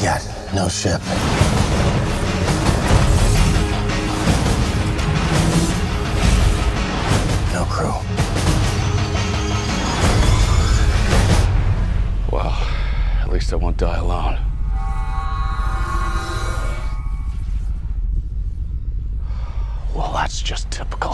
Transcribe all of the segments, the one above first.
got no ship. No crew. Well, at least I won't die alone. Well, that's just typical.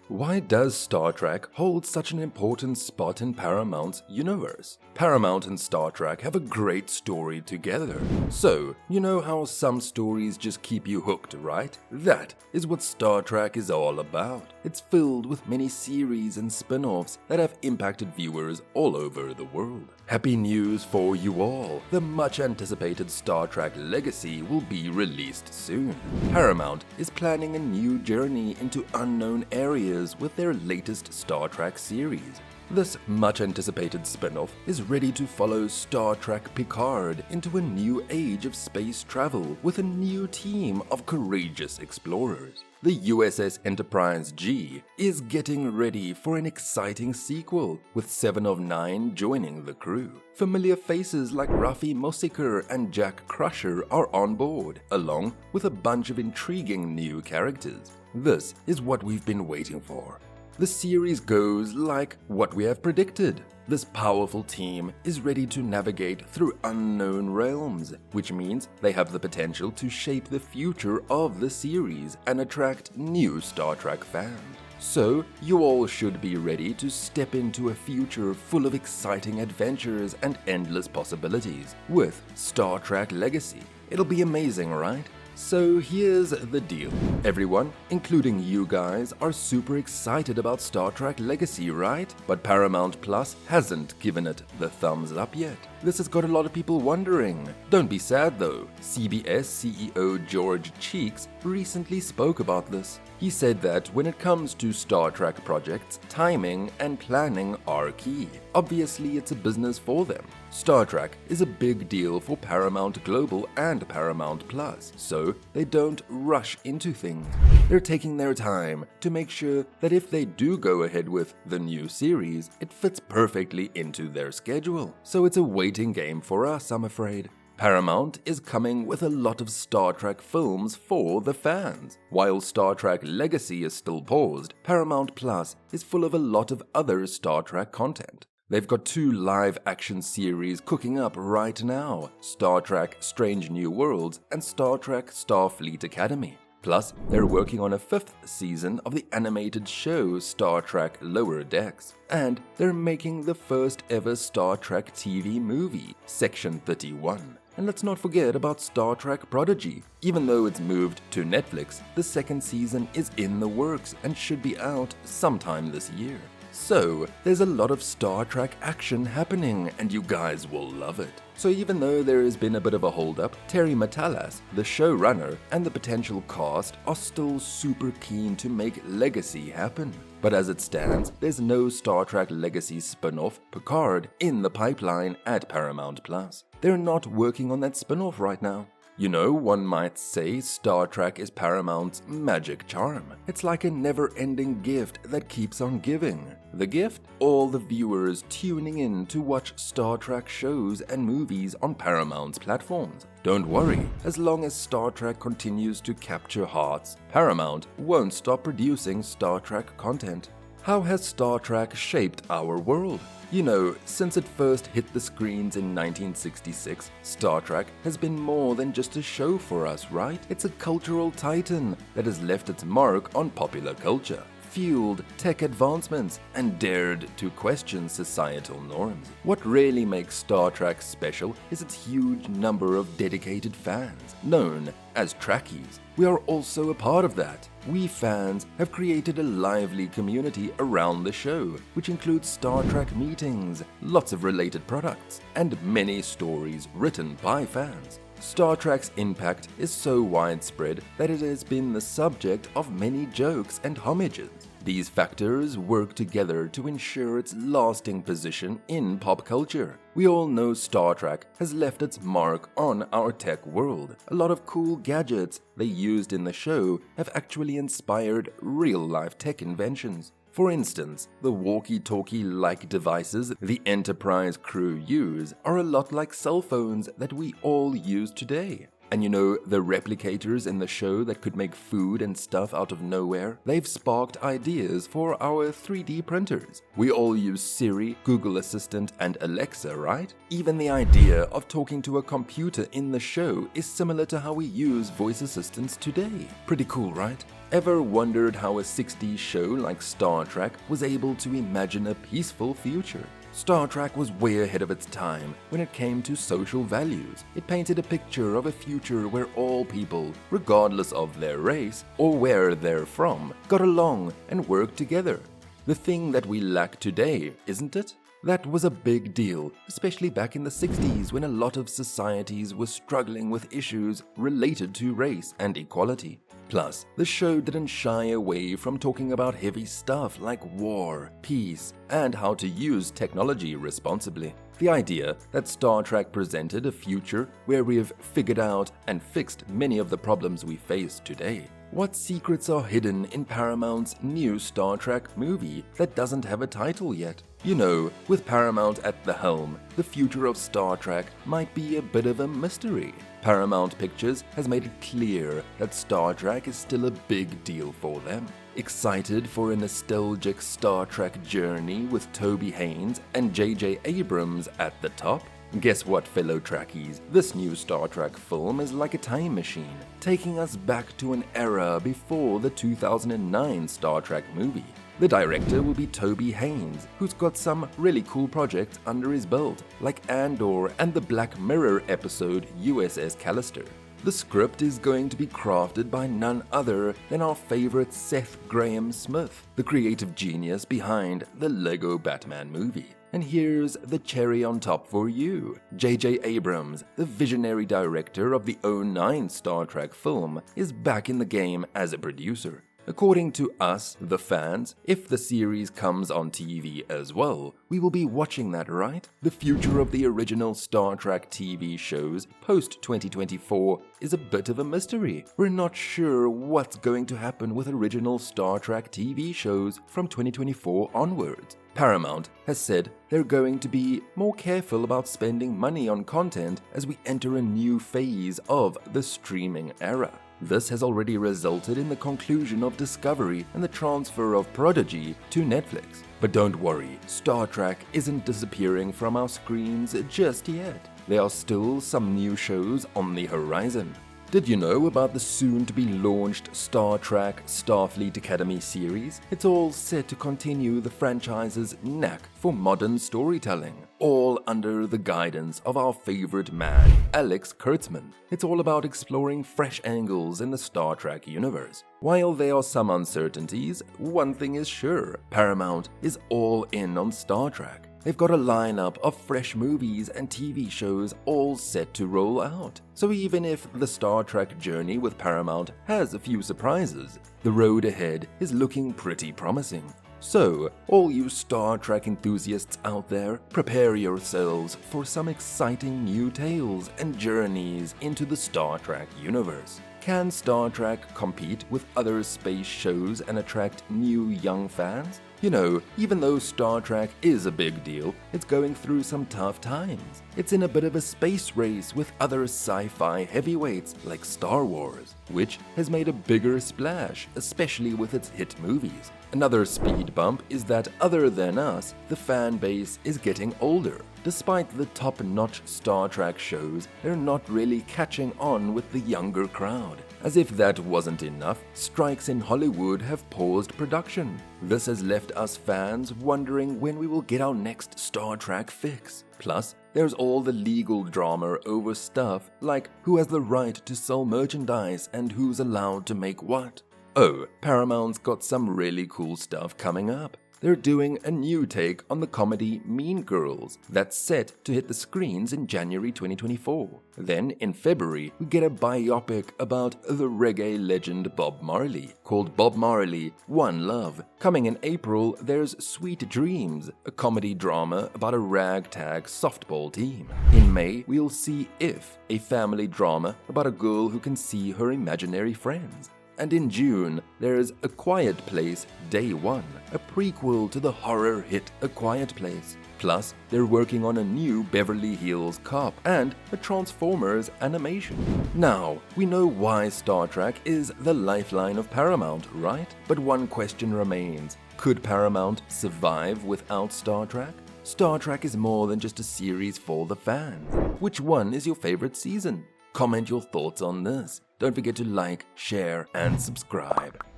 Why does Star Trek hold such an important spot in Paramount's universe? Paramount and Star Trek have a great story together. So, you know how some stories just keep you hooked, right? That is what Star Trek is all about. It's filled with many series and spin-offs that have impacted viewers all over the world. Happy news for you all! The much-anticipated Star Trek Legacy will be released soon. Paramount is planning a new journey into unknown areas with their latest Star Trek series. This much-anticipated spin-off is ready to follow Star Trek Picard into a new age of space travel with a new team of courageous explorers. The USS Enterprise G is getting ready for an exciting sequel, with 7 of 9 joining the crew. Familiar faces like Raffi Musiker and Jack Crusher are on board, along with a bunch of intriguing new characters. This is what we've been waiting for. The series goes like what we have predicted. This powerful team is ready to navigate through unknown realms, which means they have the potential to shape the future of the series and attract new Star Trek fans. So, you all should be ready to step into a future full of exciting adventures and endless possibilities with Star Trek Legacy. It'll be amazing, right? So here's the deal. Everyone, including you guys, are super excited about Star Trek Legacy, right? But Paramount Plus hasn't given it the thumbs up yet. This has got a lot of people wondering. Don't be sad though. CBS CEO George Cheeks recently spoke about this. He said that when it comes to Star Trek projects, timing and planning are key. Obviously, it's a business for them. Star Trek is a big deal for Paramount Global and Paramount Plus, so they don't rush into things. They're taking their time to make sure that if they do go ahead with the new series, it fits perfectly into their schedule. So it's a waiting game for us, I'm afraid. Paramount is coming with a lot of Star Trek films for the fans. While Star Trek Legacy is still paused, Paramount Plus is full of a lot of other Star Trek content. They've got 2 live-action series cooking up right now, Star Trek Strange New Worlds and Star Trek Starfleet Academy. Plus, they're working on a 5th season of the animated show Star Trek Lower Decks. And they're making the first ever Star Trek TV movie, Section 31. And let's not forget about Star Trek Prodigy. Even though it's moved to Netflix, the 2nd season is in the works and should be out sometime this year. So, there's a lot of Star Trek action happening and you guys will love it. So even though there has been a bit of a holdup, Terry Matalas, the showrunner, and the potential cast are still super keen to make Legacy happen. But as it stands, there's no Star Trek Legacy spin-off, Picard, in the pipeline at Paramount Plus. They're not working on that spin-off right now. You know, one might say Star Trek is Paramount's magic charm. It's like a never-ending gift that keeps on giving. The gift? All the viewers tuning in to watch Star Trek shows and movies on Paramount's platforms. Don't worry, as long as Star Trek continues to capture hearts, Paramount won't stop producing Star Trek content. How has Star Trek shaped our world? You know, since it first hit the screens in 1966, Star Trek has been more than just a show for us, right? It's a cultural titan that has left its mark on popular culture, fueled tech advancements, and dared to question societal norms. What really makes Star Trek special is its huge number of dedicated fans, known as Trekkies. We are also a part of that. We fans have created a lively community around the show, which includes Star Trek meetings, lots of related products, and many stories written by fans. Star Trek's impact is so widespread that it has been the subject of many jokes and homages. These factors work together to ensure its lasting position in pop culture. We all know Star Trek has left its mark on our tech world. A lot of cool gadgets they used in the show have actually inspired real-life tech inventions. For instance, the walkie-talkie-like devices the Enterprise crew use are a lot like cell phones that we all use today. And you know, the replicators in the show that could make food and stuff out of nowhere? They've sparked ideas for our 3D printers. We all use Siri, Google Assistant, and Alexa, right? Even the idea of talking to a computer in the show is similar to how we use voice assistants today. Pretty cool, right? Ever wondered how a 60s show like Star Trek was able to imagine a peaceful future? Star Trek was way ahead of its time when it came to social values. It painted a picture of a future where all people, regardless of their race or where they're from, got along and worked together. The thing that we lack today, isn't it? That was a big deal, especially back in the 60s when a lot of societies were struggling with issues related to race and equality. Plus, the show didn't shy away from talking about heavy stuff like war, peace, and how to use technology responsibly. The idea that Star Trek presented a future where we've figured out and fixed many of the problems we face today. What secrets are hidden in Paramount's new Star Trek movie that doesn't have a title yet? You know, with Paramount at the helm, the future of Star Trek might be a bit of a mystery. Paramount Pictures has made it clear that Star Trek is still a big deal for them. Excited for a nostalgic Star Trek journey with Toby Haynes and J.J. Abrams at the top? Guess what, fellow Trekkies? This new Star Trek film is like a time machine, taking us back to an era before the 2009 Star Trek movie. The director will be Toby Haynes, who's got some really cool projects under his belt, like Andor and the Black Mirror episode USS Callister. The script is going to be crafted by none other than our favorite Seth Grahame-Smith, the creative genius behind the Lego Batman movie. And here's the cherry on top for you. J.J. Abrams, the visionary director of the 2009 Star Trek film, is back in the game as a producer. According to us, the fans, if the series comes on TV as well, we will be watching that, right? The future of the original Star Trek TV shows post-2024 is a bit of a mystery. We're not sure what's going to happen with original Star Trek TV shows from 2024 onwards. Paramount has said they're going to be more careful about spending money on content as we enter a new phase of the streaming era. This has already resulted in the conclusion of Discovery and the transfer of Prodigy to Netflix. But don't worry, Star Trek isn't disappearing from our screens just yet. There are still some new shows on the horizon. Did you know about the soon-to-be-launched Star Trek Starfleet Academy series? It's all set to continue the franchise's knack for modern storytelling, all under the guidance of our favorite man, Alex Kurtzman. It's all about exploring fresh angles in the Star Trek universe. While there are some uncertainties, one thing is sure, Paramount is all in on Star Trek. They've got a lineup of fresh movies and TV shows all set to roll out. So even if the Star Trek journey with Paramount has a few surprises, the road ahead is looking pretty promising. So, all you Star Trek enthusiasts out there, prepare yourselves for some exciting new tales and journeys into the Star Trek universe. Can Star Trek compete with other space shows and attract new young fans? You know, even though Star Trek is a big deal, it's going through some tough times. It's in a bit of a space race with other sci-fi heavyweights like Star Wars, which has made a bigger splash, especially with its hit movies. Another speed bump is that other than us, the fan base is getting older. Despite the top-notch Star Trek shows, they're not really catching on with the younger crowd. As if that wasn't enough, strikes in Hollywood have paused production. This has left us fans wondering when we will get our next Star Trek fix. Plus, there's all the legal drama over stuff like who has the right to sell merchandise and who's allowed to make what. Oh, Paramount's got some really cool stuff coming up. They're doing a new take on the comedy Mean Girls that's set to hit the screens in January 2024. Then, in February, we get a biopic about the reggae legend Bob Marley, called Bob Marley, One Love. Coming in April, there's Sweet Dreams, a comedy drama about a ragtag softball team. In May, we'll see If, a family drama about a girl who can see her imaginary friends. And in June, there's A Quiet Place Day 1, a prequel to the horror hit A Quiet Place. Plus, they're working on a new Beverly Hills Cop and a Transformers animation. Now, we know why Star Trek is the lifeline of Paramount, right? But one question remains. Could Paramount survive without Star Trek? Star Trek is more than just a series for the fans. Which one is your favorite season? Comment your thoughts on this. Don't forget to like, share, and subscribe.